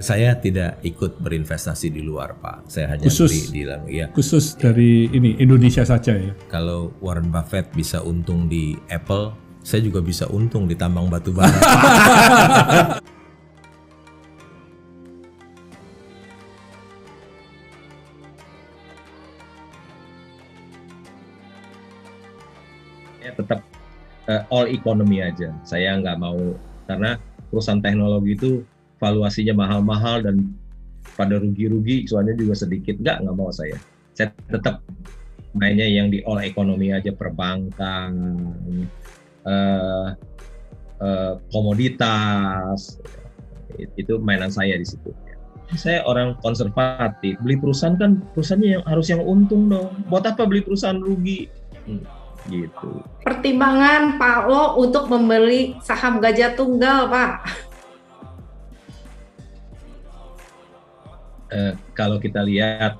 Saya tidak ikut berinvestasi di luar, Pak. Saya hanya Khusus beli di dalam. Ya, khusus dari ini Indonesia saja ya. kalau Warren Buffett bisa untung di Apple, saya juga bisa untung di tambang batu bara. Saya tetap all economy aja. Saya nggak mau, karena perusahaan teknologi itu valuasinya mahal-mahal dan pada rugi-rugi, cuannya juga sedikit. Nggak mau saya. Saya tetap mainnya yang di all economy aja, perbankan, komoditas, itu mainan saya di situ. Saya orang konservatif, beli perusahaan kan perusahaannya yang untung dong. Buat apa beli perusahaan rugi? Gitu. Pertimbangan Pak Lo untuk membeli saham Gajah Tunggal, Pak? Kalau kita lihat,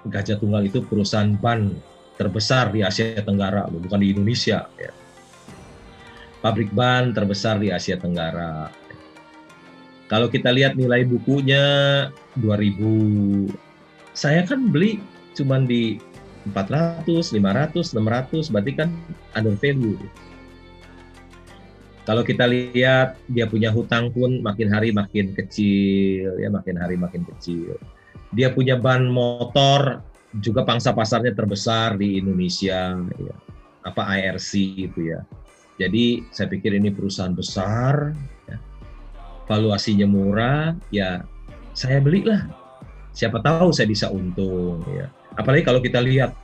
Gajah Tunggal itu perusahaan ban terbesar di Asia Tenggara, bukan di Indonesia. Ya. Pabrik ban terbesar di Asia Tenggara. Kalau kita lihat nilai bukunya 2000, saya kan beli cuman di 400, 500, 600, berarti kan under value. Kalau kita lihat dia punya hutang pun makin hari makin kecil, ya makin hari makin kecil. Dia punya ban motor juga pangsa pasarnya terbesar di Indonesia, ya. Apa IRC itu ya. Jadi saya pikir ini perusahaan besar, ya. Valuasinya murah, ya saya belilah. Siapa tahu saya bisa untung, ya. Apalagi kalau kita lihat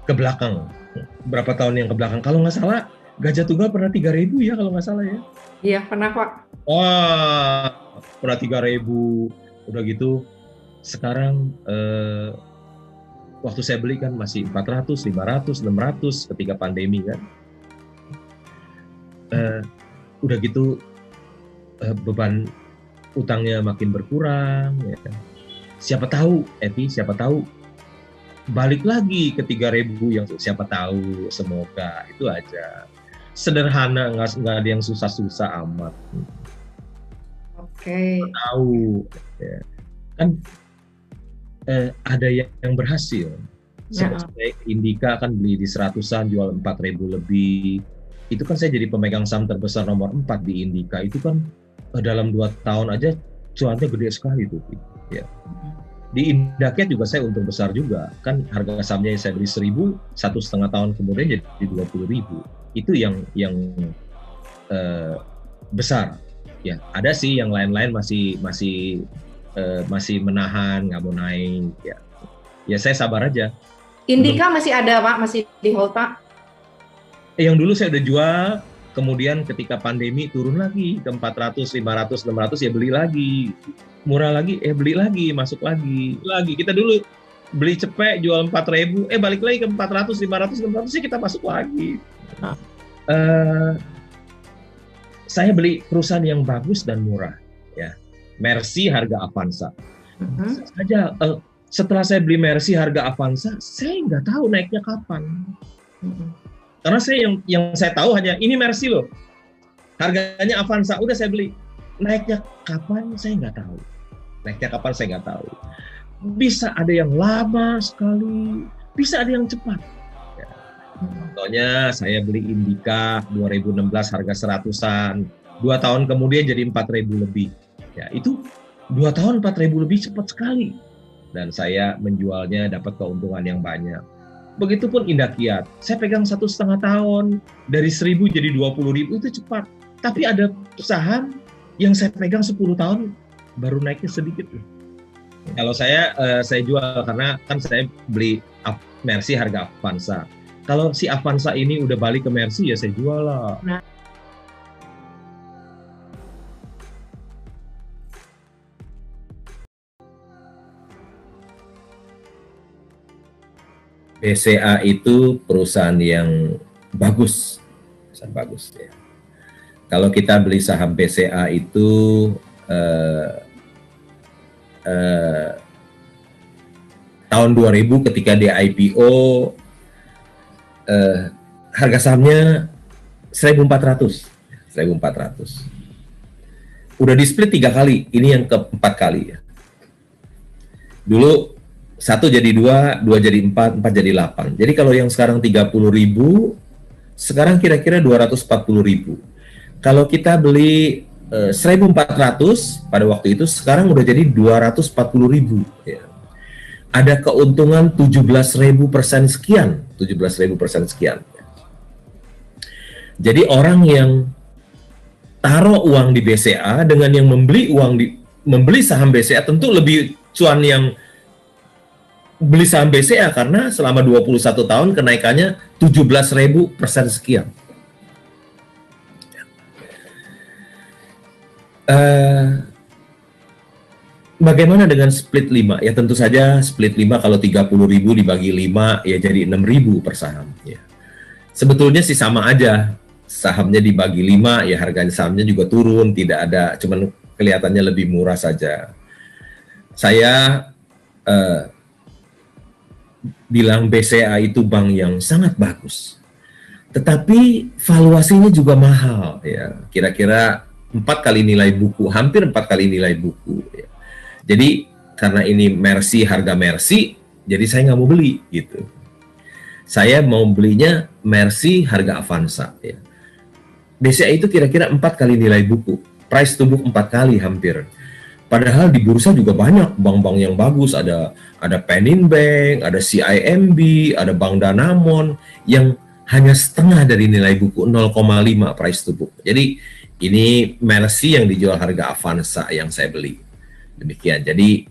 ke belakang, berapa tahun yang ke belakang. Kalau nggak salah, Gajah Tunggal pernah 3.000 ya kalau nggak salah ya. Iya, pernah Pak. Wah, pernah 3.000. Udah gitu, sekarang waktu saya beli kan masih 400, 500, 600 ketika pandemi kan. Udah gitu, beban utangnya makin berkurang. Ya. Siapa tahu, siapa tahu balik lagi ke 3.000 yang siapa tahu, semoga itu aja. Sederhana, nggak ada yang susah-susah amat. Oke. Tahu, ya. Kan ada yang berhasil. Seperti Indika kan beli di 100-an, jual 4.000 lebih. Itu kan saya jadi pemegang saham terbesar nomor 4 di Indika. Itu kan dalam 2 tahun aja cuannya gede sekali tuh. Ya. Di Indaket juga saya untung besar juga. Kan harga sahamnya yang saya beli 1.000, 1,5 tahun kemudian jadi 20.000. Itu yang besar. Ya, ada sih yang lain-lain masih menahan, nggak mau naik. Ya saya sabar aja. Indika masih ada Pak, masih di hold Pak? Yang dulu saya udah jual, kemudian ketika pandemi turun lagi ke 400, 500, 600 ya beli lagi. Murah lagi, beli lagi, masuk lagi. Kita dulu beli cepet, jual 4.000, balik lagi ke 400, 500, 600 sih kita masuk lagi. Saya beli perusahaan yang bagus dan murah, ya. Mercy harga Avanza. Saja setelah saya beli Mercy harga Avanza, saya nggak tahu naiknya kapan. Karena saya yang saya tahu hanya ini Mercy loh, harganya Avanza, udah saya beli. Naiknya kapan saya nggak tahu. Bisa ada yang lama sekali, bisa ada yang cepat. Ya. Contohnya saya beli Indika 2016 harga 100-an, 2 tahun kemudian jadi 4.000 lebih. Ya, itu 2 tahun 4.000 lebih cepat sekali. Dan saya menjualnya dapat keuntungan yang banyak. Begitupun Indakiat, saya pegang 1,5 tahun, dari 1.000 jadi 20.000 itu cepat. Tapi ada saham yang saya pegang 10 tahun baru naiknya sedikit. Kalau saya jual karena kan saya beli Mercy harga Avanza. Kalau si Avanza ini udah balik ke Mercy ya saya jual lah. BCA itu perusahaan yang bagus, ya. Kalau kita beli saham BCA itu tahun 2000 ketika dia IPO, harga sahamnya 1.400. udah di split 3 kali, ini yang keempat kali ya. Dulu 1 jadi 2, 2 jadi 4, 4 jadi 8. Jadi kalau yang sekarang 30.000, sekarang kira-kira 240.000. Kalau kita beli 1.400 pada waktu itu, sekarang udah jadi 240.000 ya. Ada keuntungan 17.000% sekian, 17.000% sekian. Jadi orang yang taruh uang di BCA dengan yang membeli saham BCA tentu lebih cuan yang beli saham BCA karena selama 21 tahun kenaikannya 17.000% sekian. Bagaimana dengan split 5? Ya tentu saja split 5 kalau 30.000 dibagi 5 ya jadi 6.000 per saham ya. Sebetulnya sih sama aja. Sahamnya dibagi 5 ya harganya sahamnya juga turun, tidak ada, cuman kelihatannya lebih murah saja. Saya bilang BCA itu bank yang sangat bagus. Tetapi valuasinya juga mahal ya. Kira-kira 4 kali nilai buku, hampir 4 kali nilai buku ya. Jadi karena ini Mercy, harga Mercy, jadi saya nggak mau beli gitu. Saya mau belinya Mercy harga Avanza ya. BCA itu kira-kira 4 kali nilai buku, price to book 4 kali hampir. Padahal di bursa juga banyak bank-bank yang bagus, ada Penin Bank, ada CIMB, ada Bank Danamon yang hanya setengah dari nilai buku, 0,5 price to book. Jadi ini Mercy yang dijual harga Avanza yang saya beli. Demikian. Jadi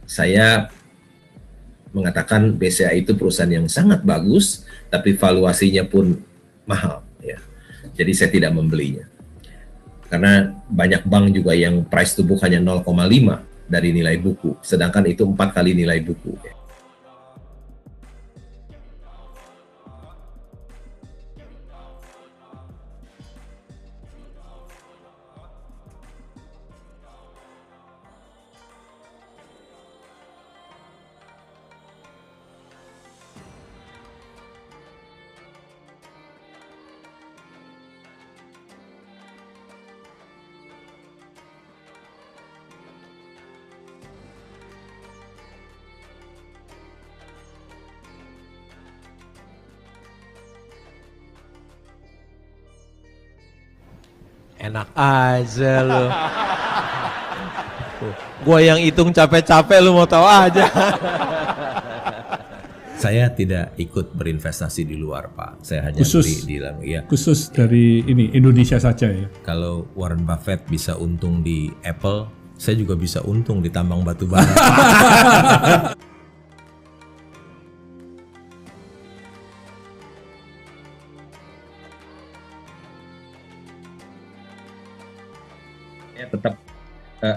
saya mengatakan BCA itu perusahaan yang sangat bagus, tapi valuasinya pun mahal. Ya. Jadi saya tidak membelinya. Karena banyak bank juga yang price to book hanya 0,5 dari nilai buku, sedangkan itu 4 kali nilai buku. Ya. Enak aja lo. Gua yang hitung capek-capek lu mau tahu aja. Saya tidak ikut berinvestasi di luar, Pak. Saya hanya beli di dalam. Ya. Khusus dari ini Indonesia saja ya. Kalau Warren Buffett bisa untung di Apple, saya juga bisa untung di tambang batu bara. Tetap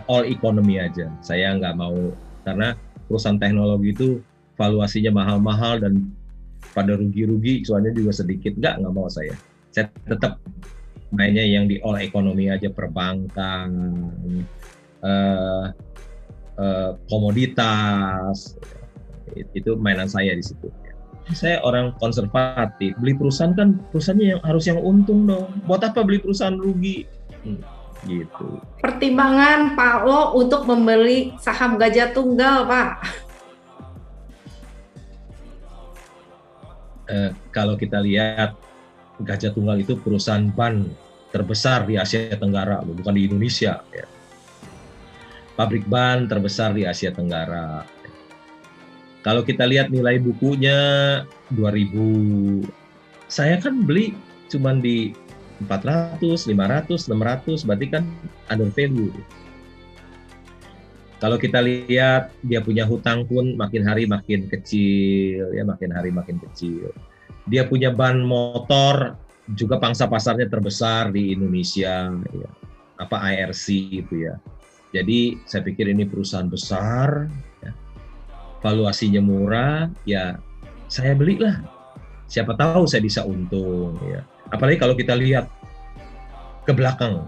all economy aja. Saya nggak mau, karena perusahaan teknologi itu valuasinya mahal-mahal dan pada rugi-rugi, cuannya juga sedikit. Nggak mau saya. Saya tetap mainnya yang di all economy aja, perbankan, komoditas, itu mainan saya di situ. Saya orang konservatif, beli perusahaan kan perusahaannya yang untung dong. Buat apa beli perusahaan rugi? Gitu. Pertimbangan Pak Lo untuk membeli saham Gajah Tunggal, Pak? Kalau kita lihat, Gajah Tunggal itu perusahaan ban terbesar di Asia Tenggara, bukan di Indonesia. Ya. Pabrik ban terbesar di Asia Tenggara. Kalau kita lihat nilai bukunya 2.000, saya kan beli cuman di 400, 500, 600, berarti kan under value. Kalau kita lihat dia punya hutang pun makin hari makin kecil, ya makin hari makin kecil. Dia punya ban motor juga pangsa pasarnya terbesar di Indonesia, ya. Apa IRC itu ya. Jadi saya pikir ini perusahaan besar, ya. Valuasinya murah, ya saya belilah. Siapa tahu saya bisa untung, ya. Apalagi kalau kita lihat ke belakang,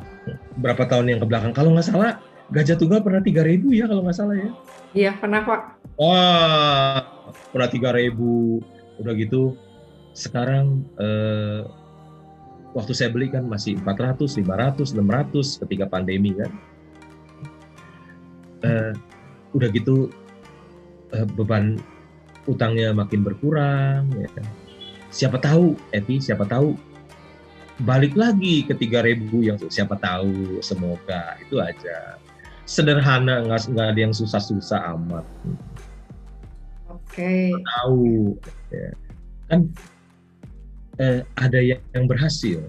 berapa tahun yang ke belakang, kalau nggak salah Gajah Tunggal pernah 3.000 ya kalau nggak salah ya. Iya pernah Pak. Wah, pernah 3.000, udah gitu sekarang waktu saya beli kan masih 400, 500, 600 ketika pandemi kan. Udah gitu beban utangnya makin berkurang. Ya. Siapa tahu, siapa tahu balik lagi ke 3.000 yang siapa tahu, semoga itu aja. Sederhana, nggak ada yang susah-susah amat. Oke. Tahu, ya. Kan ada yang berhasil.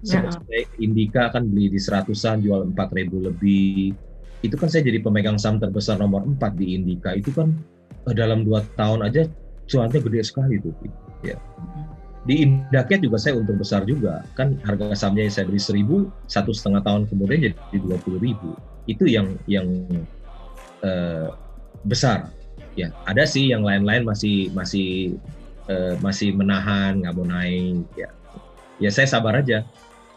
Seperti Indika kan beli di 100-an, jual 4.000 lebih. Itu kan saya jadi pemegang saham terbesar nomor 4 di Indika. Itu kan dalam 2 tahun aja cuannya gede sekali tuh. Ya. Di Indaket juga saya untung besar juga. Kan harga sahamnya yang saya beli 1.000, 1,5 tahun kemudian jadi 20.000. Itu yang besar. Ya, ada sih yang lain-lain masih menahan, nggak mau naik. Ya saya sabar aja.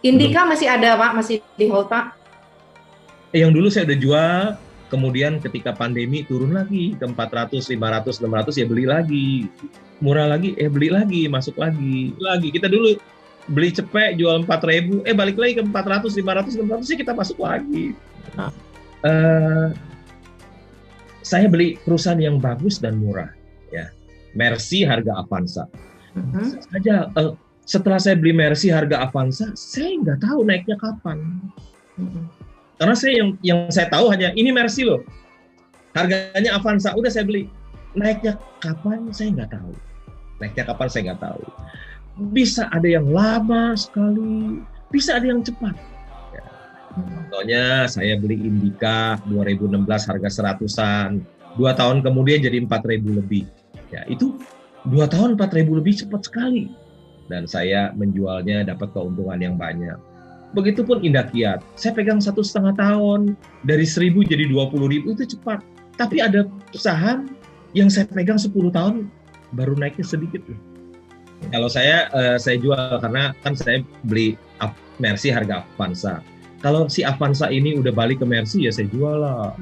Indika masih ada Pak, masih di hold Pak? Yang dulu saya udah jual, kemudian ketika pandemi turun lagi ke 400, 500, 600 ya beli lagi. Murah lagi, beli lagi, masuk lagi. Kita dulu beli cepet, jual 4.000, balik lagi ke 400, 500, 600 sih kita masuk lagi. Saya beli perusahaan yang bagus dan murah, ya. Mercy harga Avanza. Saja setelah saya beli Mercy harga Avanza, saya nggak tahu naiknya kapan. Karena saya yang saya tahu hanya ini Mercy loh, harganya Avanza, udah saya beli. Naiknya kapan saya nggak tahu. Bisa ada yang lama sekali, bisa ada yang cepat. Ya. Contohnya saya beli Indika 2016 harga 100-an, 2 tahun kemudian jadi 4.000 lebih. Ya, itu 2 tahun 4.000 lebih cepat sekali. Dan saya menjualnya dapat keuntungan yang banyak. Begitupun Indakiat, saya pegang 1,5 tahun, dari 1.000 jadi 20.000 itu cepat. Tapi ada saham yang saya pegang 10 tahun baru naiknya sedikit. Kalau saya jual karena kan saya beli Mercy harga Avanza. Kalau si Avanza ini udah balik ke Mercy ya saya jual lah.